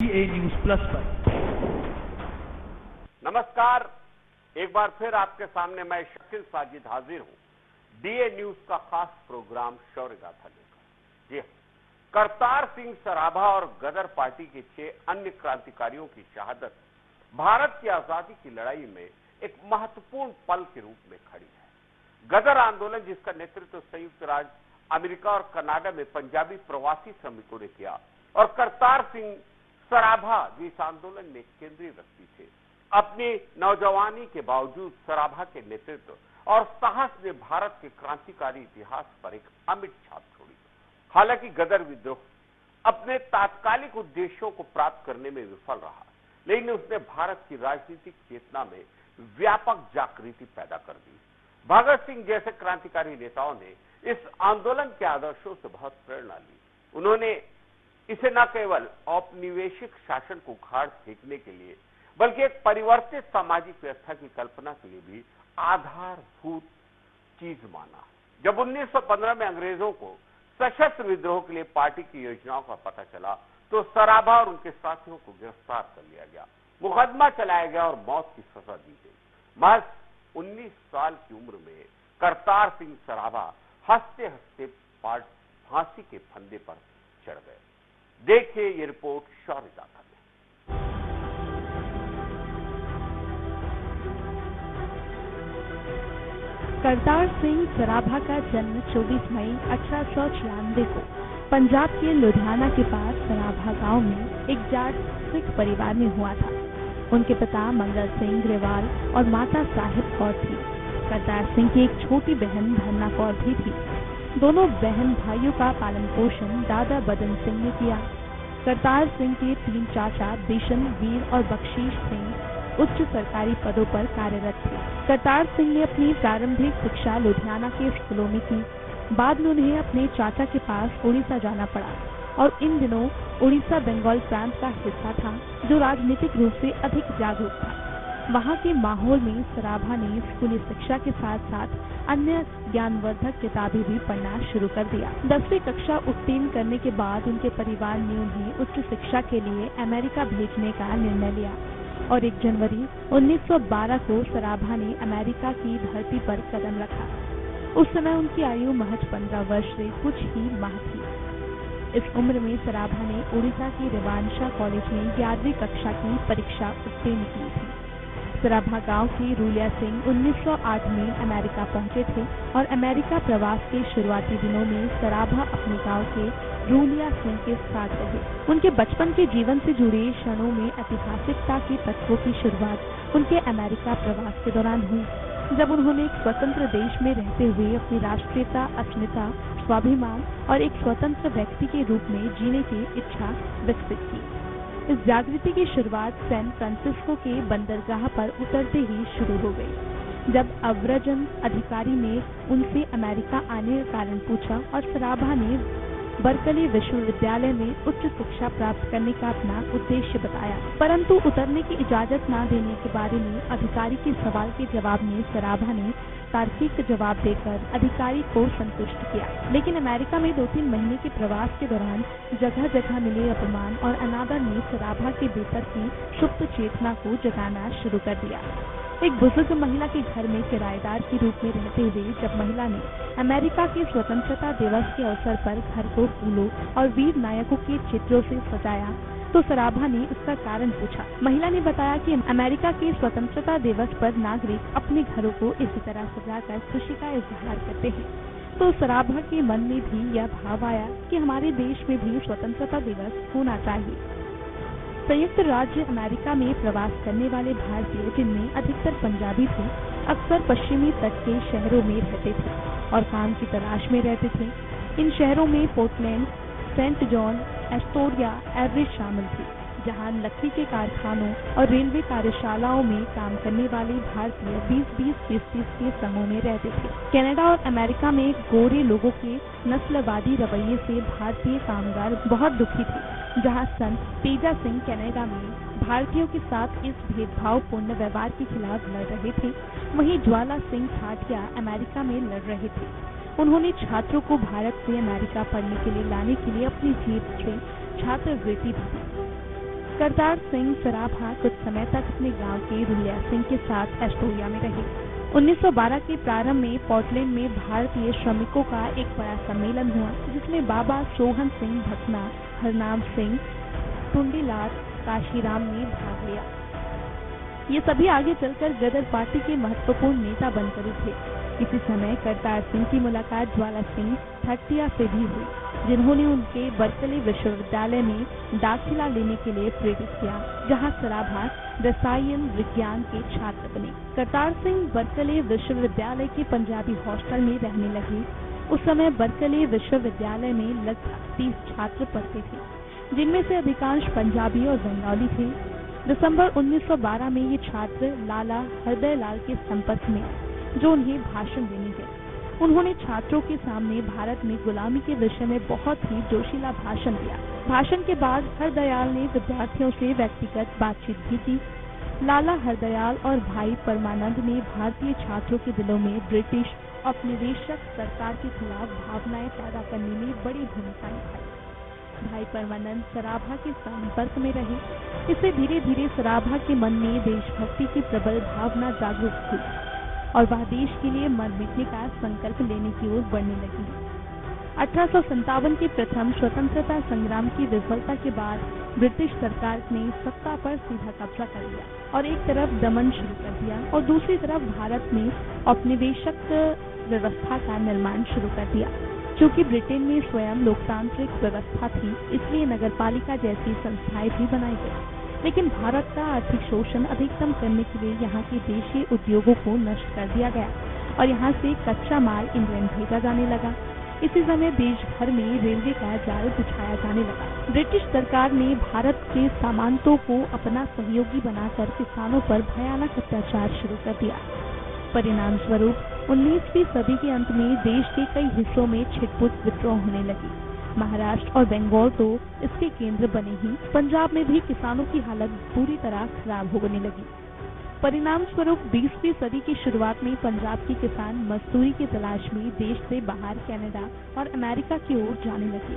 DA news plus पर। नमस्कार, एक बार फिर आपके सामने मैं शकील साजिद हाजिर हूं डीए न्यूज का खास प्रोग्राम शौर्य गाथा लेकर। जी, करतार सिंह सराभा और गदर पार्टी के 6 अन्य क्रांतिकारियों की शहादत भारत की आजादी की लड़ाई में एक महत्वपूर्ण पल के रूप में खड़ी है। गदर आंदोलन, जिसका नेतृत्व संयुक्त राज्य अमेरिका और कनाडा में पंजाबी प्रवासी श्रमिकों ने किया, और करतार सिंह सराभा जो इस आंदोलन में केंद्रीय व्यक्ति थे, अपनी नौजवानी के बावजूद सराभा के नेतृत्व और साहस ने भारत के क्रांतिकारी इतिहास पर एक अमिट छाप छोड़ी। हालांकि गदर विद्रोह अपने तात्कालिक उद्देश्यों को प्राप्त करने में विफल रहा, लेकिन उसने भारत की राजनीतिक चेतना में व्यापक जागृति पैदा कर दी। भगत सिंह जैसे क्रांतिकारी नेताओं ने इस आंदोलन के आदर्शों से बहुत प्रेरणा ली। उन्होंने इसे न केवल औपनिवेशिक शासन को उखाड़ फेंकने के लिए, बल्कि एक परिवर्तित सामाजिक व्यवस्था की कल्पना के लिए भी आधारभूत चीज माना। जब 1915 में अंग्रेजों को सशस्त्र विद्रोह के लिए पार्टी की योजनाओं का पता चला, तो सराभा और उनके साथियों को गिरफ्तार कर लिया गया, मुकदमा चलाया गया और मौत की सजा दी गई। महज 19 साल की उम्र में करतार सिंह सराभा हंसते हंसते फांसी के फंदे पर चढ़ गए। देखिए ये रिपोर्ट शौर्य गाथा में। करतार सिंह सराभा का जन्म 24 मई 1896 को पंजाब के लुधियाना के पास सराभा गांव में एक जाट सिख परिवार में हुआ था। उनके पिता मंगल सिंह ग्रेवाल और माता साहिब कौर थी। करतार सिंह की एक छोटी बहन धन्ना कौर भी थी। दोनों बहन भाइयों का पालन पोषण दादा बदन सिंह ने किया। करतार सिंह के 3 चाचा बिशन, वीर और बख्शीश सिंह उच्च सरकारी पदों पर कार्यरत थे। करतार सिंह ने अपनी प्रारंभिक शिक्षा लुधियाना के स्कूलों में की। बाद में उन्हें अपने चाचा के पास उड़ीसा जाना पड़ा, और इन दिनों उड़ीसा बंगाल प्रांत का हिस्सा था, जो राजनीतिक रूप से अधिक जागरूक था। वहां के माहौल में सराभा ने स्कूली शिक्षा के साथ साथ अन्य ज्ञानवर्धक किताबें भी पढ़ना शुरू कर दिया। 10वीं कक्षा उत्तीर्ण करने के बाद उनके परिवार ने उन्हें उच्च शिक्षा के लिए अमेरिका भेजने का निर्णय लिया, और 1 जनवरी 1912 को सराभा ने अमेरिका की धरती पर कदम रखा। उस समय उनकी आयु महज 15 वर्ष से कुछ ही माह थी। इस उम्र में सराभा ने उड़ीसा के रेवांशा कॉलेज में 11वीं कक्षा की परीक्षा उत्तीर्ण की थी। सराभा गांव के रूलिया सिंह 1908 में अमेरिका पहुंचे थे, और अमेरिका प्रवास के शुरुआती दिनों में सराभा अपने गांव के रूलिया सिंह के साथ रहे। उनके बचपन के जीवन से जुड़े क्षणों में ऐतिहासिकता के तत्वों की शुरुआत उनके अमेरिका प्रवास के दौरान हुई, जब उन्होंने एक स्वतंत्र देश में रहते हुए अपनी राष्ट्रीयता, अस्मिता, स्वाभिमान और एक स्वतंत्र व्यक्ति के रूप में जीने की इच्छा विकसित की। इस जागृति की शुरुआत सैन फ्रांसिस्को के बंदरगाह पर उतरते ही शुरू हो गई, जब अव्रजन अधिकारी ने उनसे अमेरिका आने का कारण पूछा, और सराभा ने बर्कली विश्वविद्यालय में उच्च शिक्षा प्राप्त करने का अपना उद्देश्य बताया। परंतु उतरने की इजाजत न देने के बारे में अधिकारी के सवाल के जवाब में सराभा ने तार्किक जवाब देकर अधिकारी को संतुष्ट किया। लेकिन अमेरिका में 2-3 महीने के प्रवास के दौरान जगह जगह मिले अपमान और अनादर ने सराभा के भीतर की सुप्त चेतना को जगाना शुरू कर दिया। एक बुजुर्ग महिला के घर में किराएदार के रूप में रहते हुए जब महिला ने अमेरिका के स्वतंत्रता दिवस के अवसर पर घर को फूलों और वीर नायकों के चित्रों से सजाया, तो सराभा ने उसका कारण पूछा। महिला ने बताया कि अमेरिका के स्वतंत्रता दिवस पर नागरिक अपने घरों को इसी तरह सजाकर खुशी का इजहार करते हैं। तो सराभा के मन में भी यह भाव आया कि हमारे देश में भी स्वतंत्रता दिवस होना चाहिए। संयुक्त राज्य अमेरिका में प्रवास करने वाले भारतीय, जिनमें अधिकतर पंजाबी थे, अक्सर पश्चिमी तट के शहरों में रहते थे और काम की तलाश में रहते थे। इन शहरों में पोर्टलैंड, सेंट जॉन, एस्टोरिया, एवरेज शामिल थे, जहां लकड़ी के कारखानों और रेलवे कार्यशालाओं में काम करने वाले भारतीय 20-20 के समूह में रहते थे। कनाडा और अमेरिका में गोरे लोगों के नस्लवादी रवैये से भारतीय कामगार बहुत दुखी थे। जहां संत तेजा सिंह कनाडा में भारतीयों के साथ इस भेदभावपूर्ण व्यवहार के खिलाफ लड़ रहे थे, वहीं ज्वाला सिंह ठाटिया अमेरिका में लड़ रहे थे। उन्होंने छात्रों को भारत से अमेरिका पढ़ने के लिए लाने के लिए अपनी जेब से छात्रवृत्ति दी। करतार सिंह सराभा कुछ समय तक अपने गांव के रुलिया सिंह के साथ एस्टोरिया में रहे। 1912 के प्रारंभ में पोर्टलैंड में भारतीय श्रमिकों का एक बड़ा सम्मेलन हुआ, जिसमें बाबा सोहन सिंह भकना, हरनाम सिंह, टुंडीलाल काशीराम ने भाग लिया। ये सभी आगे चलकर गदर पार्टी के महत्वपूर्ण नेता बनकर उठे। इसी समय करतार सिंह की मुलाकात ज्वाला सिंह ठट्टिया से भी हुई, जिन्होंने उनके बर्कले विश्वविद्यालय में दाखिला लेने के लिए प्रेरित किया, जहां सराभा रसायन विज्ञान के छात्र बने। करतार सिंह बर्कले विश्वविद्यालय के पंजाबी हॉस्टल में रहने लगे। उस समय बर्कले विश्वविद्यालय में लगभग 30 छात्र पढ़ते थे, जिनमें से अधिकांश पंजाबी और बंगाली थे। दिसंबर 1912 में ये छात्र लाला हरदयाल के संपर्क में, जो उन्हें भाषण देने गए। उन्होंने छात्रों के सामने भारत में गुलामी के विषय में बहुत ही जोशीला भाषण दिया। भाषण के बाद हरदयाल ने विद्यार्थियों से व्यक्तिगत बातचीत भी की। लाला हरदयाल और भाई परमानंद ने भारतीय छात्रों के दिलों में ब्रिटिश औपनिवेशिक सरकार के खिलाफ भावनाएं पैदा करने में बड़ी भूमिका निभाई। भाई परमानंद सराभा के संपर्क में रहे। इससे धीरे धीरे सराभा के मन में देशभक्ति की प्रबल भावना जागरूक हुई और वह देश के लिए मर मिटने का संकल्प लेने की ओर बढ़ने लगी। 1857 के प्रथम स्वतंत्रता संग्राम की विफलता के बाद ब्रिटिश सरकार ने सत्ता पर सीधा कब्जा कर लिया और एक तरफ दमन शुरू कर दिया और दूसरी तरफ भारत में औपनिवेशिक व्यवस्था का निर्माण शुरू कर दिया। चूंकि ब्रिटेन में स्वयं लोकतांत्रिक व्यवस्था थी, इसलिए नगरपालिका जैसी संस्थाएं भी बनाई गई। लेकिन भारत का आर्थिक शोषण अधिकतम करने के लिए यहाँ के देशीय उद्योगों को नष्ट कर दिया गया और यहाँ से कच्चा माल इंग्लैंड भेजा जाने लगा। इसी समय देश भर में रेलवे का जाल बिछाया जाने लगा। ब्रिटिश सरकार ने भारत के सामंतों को अपना सहयोगी बनाकर किसानों पर भयानक अत्याचार शुरू कर दिया। परिणाम स्वरूप 19वीं सदी के अंत में देश के कई हिस्सों में छिटपुट विद्रोह होने लगी। महाराष्ट्र और बंगाल तो इसके केंद्र बने ही, पंजाब में भी किसानों की हालत पूरी तरह खराब होने लगी। परिणाम स्वरूप 20वीं सदी की शुरुआत में पंजाब के किसान मजदूरी की तलाश में देश से बाहर कनाडा और अमेरिका की ओर जाने लगे।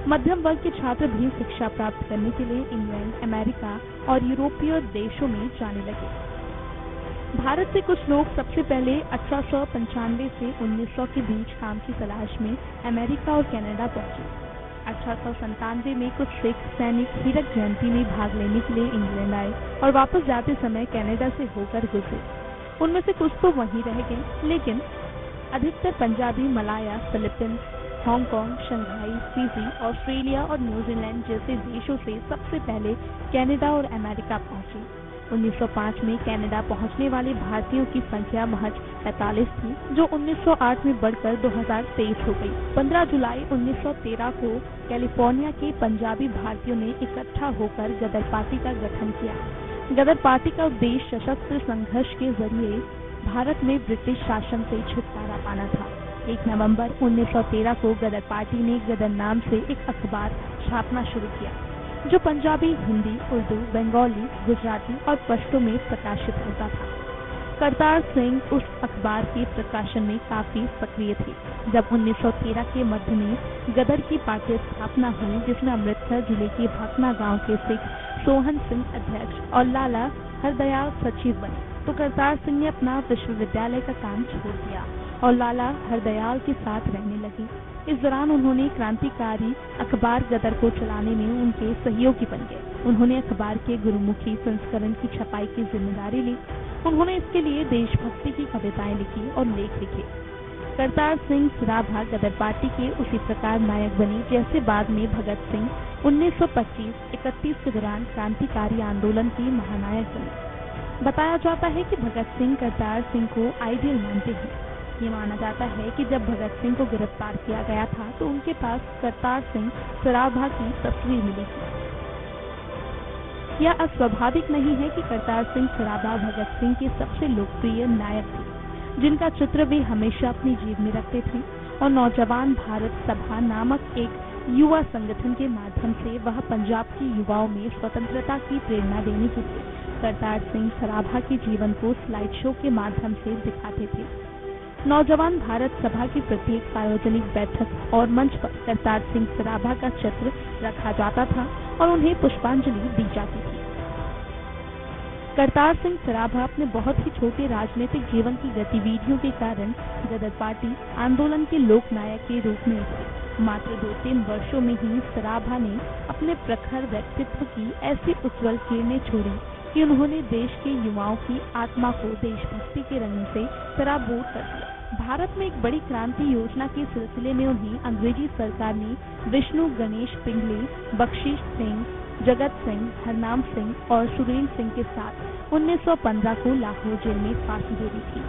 मध्यम वर्ग के छात्र भी शिक्षा प्राप्त करने के लिए इंग्लैंड, अमेरिका और यूरोपीय देशों में जाने लगे। भारत से कुछ लोग सबसे पहले 1895 से 1900 के बीच काम की तलाश में अमेरिका और कनाडा पहुंचे। 1897 में कुछ सिख सैनिक हीरक जयंती में भाग लेने के लिए इंग्लैंड आए और वापस जाते समय कनाडा से होकर गुजरे। उनमें से कुछ तो वहीं रह गए, लेकिन अधिकतर Punjabi Malaya, Philippines, Hong Kong, Shanghai, Fiji, Australia और न्यूजीलैंड जैसे देशों से सबसे पहले कनाडा और अमेरिका पहुंचे। 1905 में कनाडा पहुंचने वाले भारतीयों की संख्या महज 45 थी, जो 1908 में बढ़कर 2023 हो गई। 15 जुलाई 1913 को कैलिफोर्निया के पंजाबी भारतीयों ने इकट्ठा होकर गदर पार्टी का गठन किया। गदर पार्टी का उद्देश्य सशस्त्र संघर्ष के जरिए भारत में ब्रिटिश शासन से छुटकारा पाना था। 1 नवंबर 1913 को गदर पार्टी ने गदर नाम से एक अखबार छापना शुरू किया, जो पंजाबी, हिंदी, उर्दू, बंगाली, गुजराती और पश्तो में प्रकाशित होता था। करतार सिंह उस अखबार के प्रकाशन में काफी सक्रिय थे। जब 1913 के मध्य में गदर की पार्टी स्थापना हुई, जिसमें अमृतसर जिले के भकना गांव के सिख सोहन सिंह अध्यक्ष और लाला हरदयाल सचिव बने, तो करतार सिंह ने अपना विश्वविद्यालय का काम छोड़ दिया और लाला हरदयाल के साथ रहने लगे। इस दौरान उन्होंने क्रांतिकारी अखबार गदर को चलाने में उनके सहयोगी बन गए। उन्होंने अखबार के गुरुमुखी संस्करण की छपाई की जिम्मेदारी ली। उन्होंने इसके लिए देशभक्ति की कविताएं लिखी और लेख लिखे। करतार सिंह सराभा गदर पार्टी के उसी प्रकार नायक बने जैसे बाद में भगत सिंह 1925-31 के दौरान क्रांतिकारी आंदोलन के महानायक बने। बताया जाता है कि भगत सिंह करतार सिंह को आइडियल मानते हैं। ये माना जाता है कि जब भगत सिंह को गिरफ्तार किया गया था तो उनके पास करतार सिंह सराभा की तस्वीर मिली थी। यह अस्वाभाविक नहीं है कि करतार सिंह सराभा भगत सिंह के सबसे लोकप्रिय नायक थे, जिनका चित्र वे हमेशा अपनी जेब में रखते थे और नौजवान भारत सभा नामक एक युवा संगठन के माध्यम से वह पंजाब के युवाओं में स्वतंत्रता की प्रेरणा देने के लिए करतार सिंह सराभा के जीवन को स्लाइड शो के माध्यम से दिखाते थे। नौजवान भारत सभा की प्रत्येक सार्वजनिक बैठक और मंच पर करतार सिंह सराभा का चित्र रखा जाता था और उन्हें पुष्पांजलि दी जाती थी। करतार सिंह सराभा अपने बहुत ही छोटे राजनीतिक जीवन की गतिविधियों के कारण गदर पार्टी आंदोलन के लोकनायक के रूप में उभरे। मात्र 2-3 वर्षों में ही सराभा ने अपने प्रखर व्यक्तित्व की ऐसी उज्जवल किरणें छोड़ी कि उन्होंने देश के युवाओं की आत्मा को देशभक्ति के रंग से सराबोर कर दिया। भारत में एक बड़ी क्रांति योजना के सिलसिले में उन्हें अंग्रेजी सरकार ने विष्णु गणेश पिंगले, बख्शीश सिंह, जगत सिंह, हरनाम सिंह और सुरेंद्र सिंह के साथ 1915 को लाहौर जेल में फांसी दे दी थी।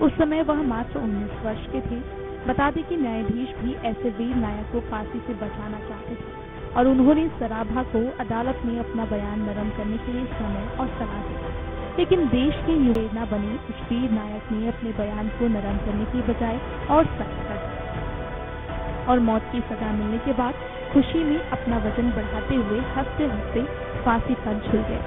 उस समय वह मात्र 19 वर्ष के थे। बता दें कि न्यायाधीश भी ऐसे वीर नायक को फांसी से बचाना चाहते थे और उन्होंने सराभा को अदालत में अपना बयान नरम करने के लिए समय और सलाह दी। लेकिन देश के प्रेरणा बने उस वीर नायक ने अपने बयान को नरम करने की बजाय और सख्त कर दिया और मौत की सजा मिलने के बाद खुशी में अपना वजन बढ़ाते हुए हंसते हंसते फांसी पर झूल गए।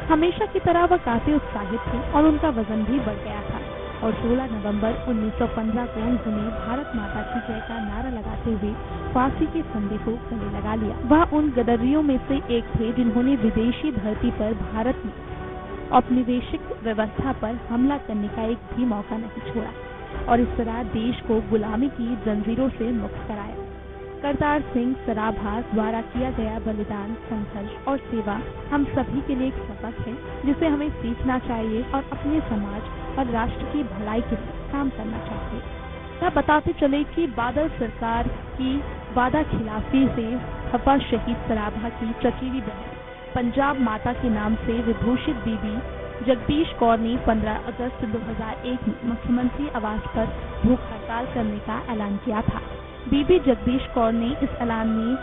हमेशा की तरह वह काफी उत्साहित थे और उनका वजन भी बढ़ गया था और 16 नवंबर 1915 को उन्होंने भारत माता की जय का नारा लगाते हुए फांसी के फंदे को गले लगा लिया। वह उन गदरियों में से एक थे जिन्होंने विदेशी धरती पर भारत में औपनिवेशिक व्यवस्था पर हमला करने का एक भी मौका नहीं छोड़ा और इस तरह देश को गुलामी की जंजीरों से मुक्त कराया। करतार सिंह सराभा द्वारा किया गया बलिदान, संघर्ष और सेवा हम सभी के लिए एक सबक है जिसे हमें सीखना चाहिए और अपने समाज और राष्ट्र की भलाई के लिए काम करना चाहिए। यह बताते चले कि बादल सरकार की वादा खिलाफी से खफा शहीद सराभा की चचेरी बहन पंजाब माता के नाम से विभूषित बीबी जगदीश कौर ने 15 अगस्त 2001 में मुख्यमंत्री आवास पर भूख हड़ताल करने का ऐलान किया था। बीबी जगदीश कौर ने इस ऐलान में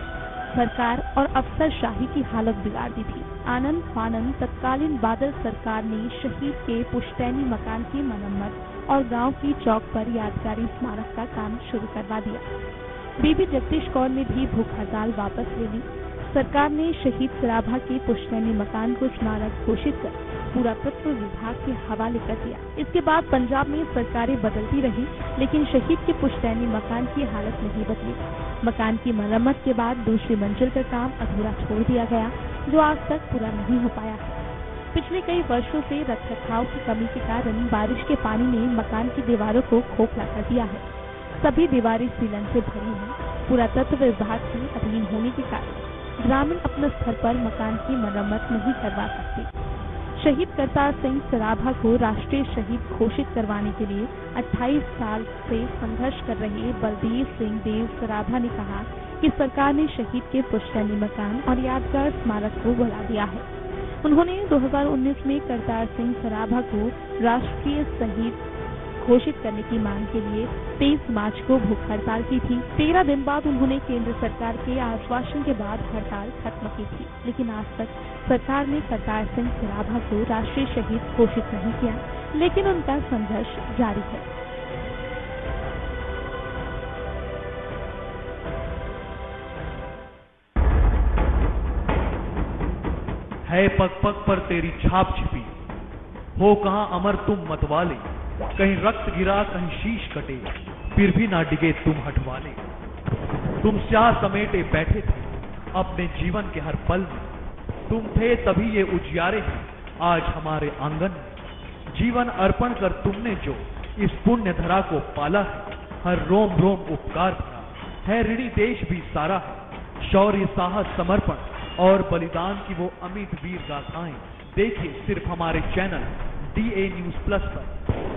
सरकार और अफसरशाही की हालत बिगाड़ दी थी। आनंद फानंद तत्कालीन बादल सरकार ने शहीद के पुश्तैनी मकान की मरम्मत और गांव की चौक पर यादगारी स्मारक का काम शुरू करवा दिया। बीबी जगदीश कौर ने भी भूख हड़ताल वापस ले ली। सरकार ने शहीद सराभा के पुश्तैनी मकान को स्मारक घोषित कर पुरातत्व विभाग के हवाले कर दिया। इसके बाद पंजाब में सरकारें बदलती रही लेकिन शहीद के पुश्तैनी मकान की हालत नहीं बदली। मकान की मरम्मत के बाद दूसरी मंजिल का काम अधूरा छोड़ दिया गया जो आज तक पूरा नहीं हो पाया। पिछले कई वर्षों से रखरखाव की कमी के कारण बारिश के पानी ने मकान की दीवारों को खोखला कर दिया है। सभी दीवारें सीलन से भरी हैं। पुरातत्व विभाग के अधीन होने के कारण ग्रामीण अपने स्तर पर मकान की मरम्मत नहीं करवा सकते। शहीद करतार सिंह सराभा को राष्ट्रीय शहीद घोषित करवाने के लिए 28 साल से संघर्ष कर रहे बलदेव सिंह देव सराभा ने कहा कि सरकार ने शहीद के पुश्तैनी मकान और यादगार स्मारक को बढ़ा दिया है। उन्होंने 2019 में करतार सिंह सराभा को राष्ट्रीय शहीद घोषित करने की मांग के लिए 23 मार्च को भूख हड़ताल की थी। 13 दिन बाद उन्होंने केंद्र सरकार के आश्वासन के बाद हड़ताल खत्म की थी, लेकिन आज तक सरकार ने करतार सिंह सराभा को राष्ट्रीय शहीद घोषित नहीं किया, लेकिन उनका संघर्ष जारी है पग पग पर तेरी छाप छिपी, हो कहां अमर तुम मतवाले, कहीं रक्त गिरा कहीं शीश कटे, फिर भी ना डिगे तुम हटवाले। तुम स्याह समेटे बैठे थे अपने जीवन के हर पल में, तुम थे तभी ये उजियारे हैं आज हमारे आंगन में। जीवन अर्पण कर तुमने जो इस पुण्य धरा को पाला है, हर रोम रोम उपकार भरा है, ऋणी देश भी सारा है। शौर्य साहस समर्पण और बलिदान की वो अमिट वीर गाथाएं देखिए सिर्फ हमारे चैनल DA News Plus पर।